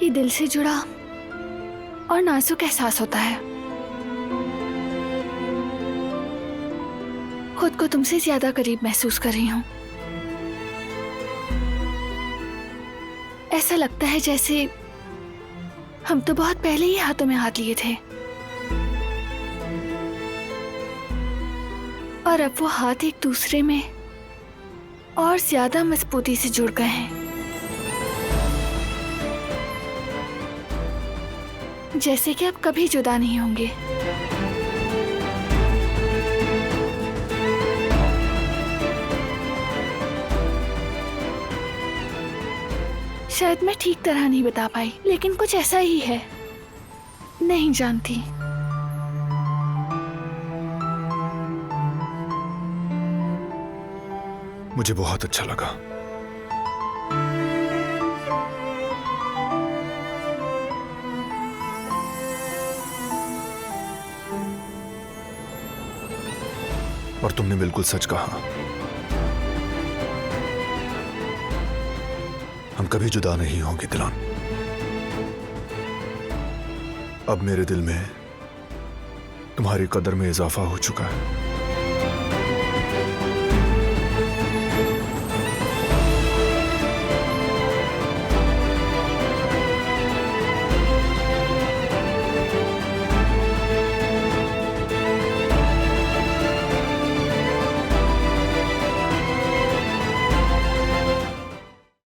ही दिल से जुड़ा और नाजुक एहसास होता है। खुद को तुमसे ज्यादा करीब महसूस कर रही हूँ। ऐसा लगता है जैसे हम तो बहुत पहले ही हाथों में हाथ लिए थे और अब वो हाथ एक दूसरे में और ज्यादा मजबूती से जुड़ गए हैं, जैसे कि अब कभी जुदा नहीं होंगे। शायद मैं ठीक तरह नहीं बता पाई, लेकिन कुछ ऐसा ही है। नहीं जानती। मुझे बहुत अच्छा लगा। और तुमने बिल्कुल सच कहा। हम कभी जुदा नहीं होंगे दिलान। अब मेरे दिल में तुम्हारी कदर में इजाफा हो चुका है।